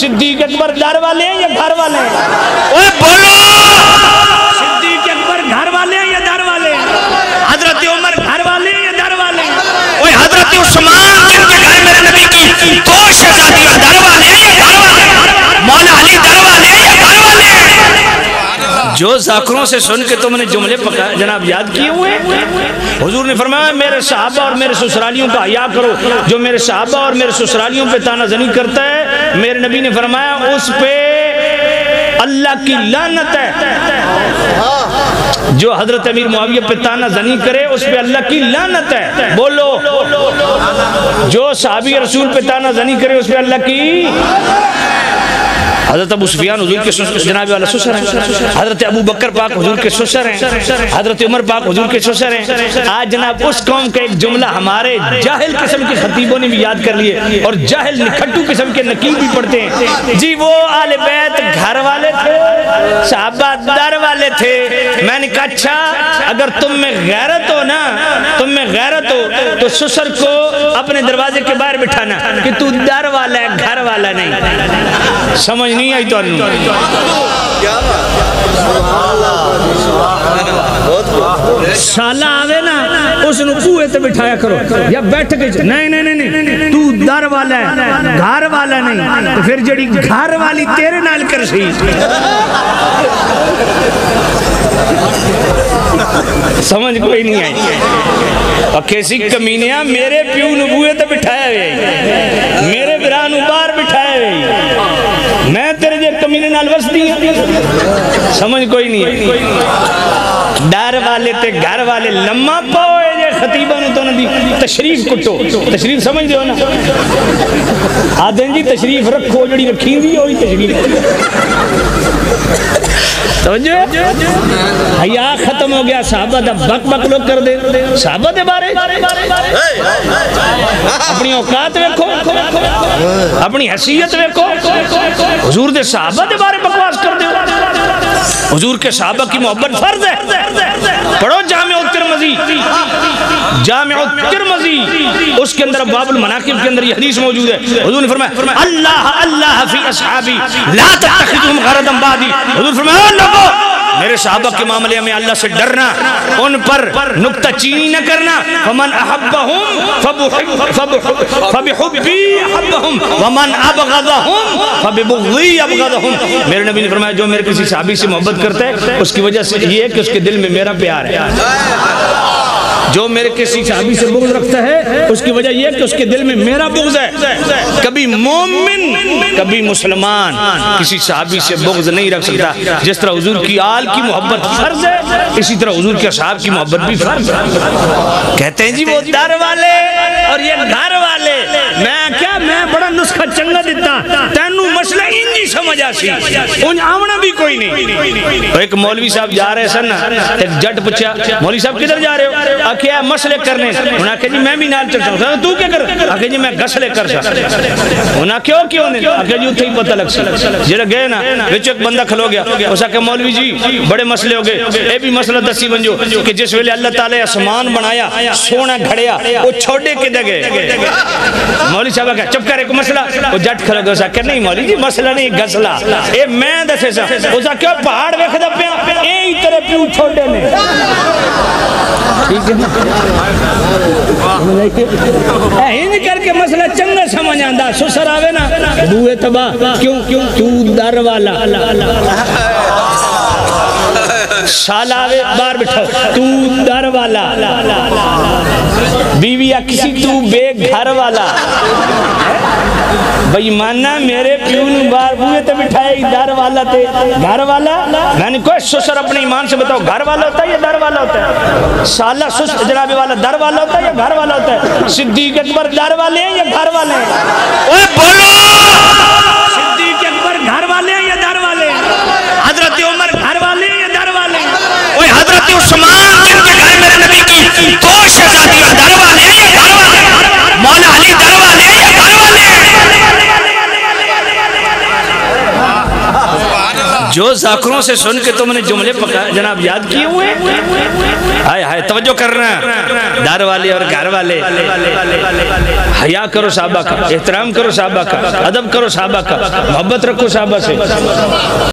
صدیق اکبر در والے ہیں یا گھر والے ہیں؟ اوہ بولو صدیق اکبر گھر والے ہیں یا در والے ہیں؟ حضرت عمر گھر والے ہیں یا در والے ہیں؟ اوہ حضرت عثمان جن کے گھر میرے نبی کی دو شہزادیاں در والے ہیں یا گھر والے ہیں؟ مولا علی در والے ہیں یا گھر والے ہیں؟ جو ذاکروں سے سن کے تم نے جملے جناب یاد کیے ہوئے ہیں۔ حضور نے فرمایا میرے صحابہ اور میرے سسرالیوں کا حیا کرو، جو میرے صحابہ اور میرے سسرالیوں پہ تانا زنی کرتا ہے میرے نبی نے فرمایا اس پہ اللہ کی لعنت ہے۔ جو حضرت امیر معاویہ پہ تانا زنی کرے اس پہ اللہ کی لعنت ہے۔ بولو جو صحابی رسول پہ تانا زنی کرے اس پہ اللہ کی۔ حضرت ابو سفیان حضور کے جناب والا سسر ہیں، حضرت ابو بکر پاک حضور کے سسر ہیں، حضرت عمر پاک حضور کے سسر ہیں۔ آج جناب اس قوم کا ایک جملہ ہمارے جاہل قسم کے خطیبوں نے بھی یاد کر لیے اور جاہل نکھٹو قسم کے نقیب بھی پڑھتے ہیں جی وہ آل بیت گھر والے تھے، صحابہ در والے تھے۔ میں نے کہا اچھا اگر تم میں غیرت ہو نا، تم میں غیرت ہو تو سسر کو اپنے دروازے کے باہر بٹھانا کہ تو در والا ہے گھر والا نہیں۔ سمجھ نہیں آئی تو سالہ آوے نا اس نے کوئے تے بٹھایا کرو یا بیٹھ کے نہیں نہیں نہیں تو در والا ہے گھر والا نہیں، تو پھر جڑی گھر والی تیرے نال کر سی۔ سمجھ کوئی نہیں آئی اور کیسی کمینیاں میرے پیو نبوے تے بٹھایا ہوئے میرے بران بار بٹھایا ہوئے میں تیرے جے کمینے نال وسدی ہیں۔ سمجھ کوئی نہیں ہے ڈر والے تے گھر والے لمحہ پاؤے جے خطیبہ نے تو ندی تشریف کٹو تشریف سمجھ دے ہو نا آدھیں جی تشریف رکھو جڑی رکھیں دی ہوئی تشریف توجہ حیا ختم ہو گیا صحابہ دا بک بک لوگ کر دے صحابہ دے بارے اپنی اوقات ویکھو اپنی حیثیت ویکھو حضور دے صحابہ دے بارے بکواس کر دے حضور کے صحابہ کی محبت فرض ہے پڑھو جامع الترمذی جامع الترمذی اس کے اندر باب المناقب کے اندر یہ حدیث موجود ہے حضور نے فرمایا اللہ اللہ فی اصحابی لا تتخذهم غرضا بعدی حضور فرمایا لوگو میرے صحابہ کے معاملے میں اللہ سے ڈرنا ان پر نکتہ چینی نہ کرنا فمن احبہم فبحبی احبہم ومن ابغضہم فببغضی ابغضہم میرے نبی نے فرمایا جو میرے کسی صحابی سے محبت کرتا ہے اس کی وجہ سے یہ ہے کہ اس کے دل میں میرا پیار ہے جو میرے کسی صحابی سے بغض رکھتا ہے اس کی وجہ یہ ہے کہ اس کے دل میں میرا بغض ہے کبھی مومن کبھی مسلمان کسی صحابی سے بغض نہیں رکھ سکتا جس طرح حضور کی آل کی محبت فرض ہے اسی طرح حضور کے اصحاب کی محبت بھی فرض ہے کہتے ہیں جی وہ در والے اور یہ گھر والے میں بڑا نسخہ چنگا دیتا تینوں مسئلہ انجی سمجھ آسی ان آمنا بھی کوئی نہیں ایک مولوی صاحب جا رہے سن ایک جٹ پچھا مولوی صاحب کدھر جا رہے ہو کیا مسئلے کرنے انہوں نے کہا جی میں بھی نال چل سکتا ہوں تو کیا کر کہا جی میں غسلے کر سکتا انہوں نے کیوں کیوں نہیں کہا جی اتھے ہی پتہ لگ سکتا جڑا گئے نا وچ ایک بندہ کھلو گیا اسا کہ مولوی جی بڑے مسئلے ہو گئے اے بھی مسئلہ دسی بنجو کہ جس ویلے اللہ تعالی آسمان بنایا سونا گھڑیا وہ چھوڑے کے دے گئے مولوی صاحب کہا چپ کر ایک مسئلہ وہ جٹ کھلو گیا اسا کہ نہیں مولوی جی مسئلہ نہیں غسلہ اے میں دسے سا اسا کہ پہاڑ ویکھ دا پیا اے ہی طرح پیو چھوڑے نے ہند کر کے مسئلہ چنگا سمجھ آندہ سسر آوے نا بوئے تباہ کیوں تو در والا سال آوے بار بٹھو تو در والا بیوی یا کسی تو بے گھر والا بھئی ماننا میرے پیون بار بوئے تے بٹھائے در والا تے گھر والا میں نے کوئی سسر اپنے ایمان سے بتاؤ گھر والا ہوتا ہے یا در والا ہوتا ہے سالہ سسر جناب والا در والا ہوتا ہے یا گھر والا ہوتا ہے صدیق اکبر در والے ہیں یا گھر والے ہیں اوہ بولو صدیق اکبر گھر والے ہیں یا در والے ہیں حضرت عمر گھر والے ہیں یا در والے ہیں اوہ حضرت عثمان جن کے گھر میرے نبی کی دو شہزادیاں در والے ہیں یا گھر والے ہیں مولا علی در والے ہیں یا گھر والے ہیں جو ذاکروں سے سن کے تم نے جملے جناب یاد کیے ہوئے ہائے ہائے توجہ کرنا دار والے اور گھر والے حیا کرو صحابہ کا احترام کرو صحابہ کا ادب کرو صحابہ کا محبت رکھو صحابہ سے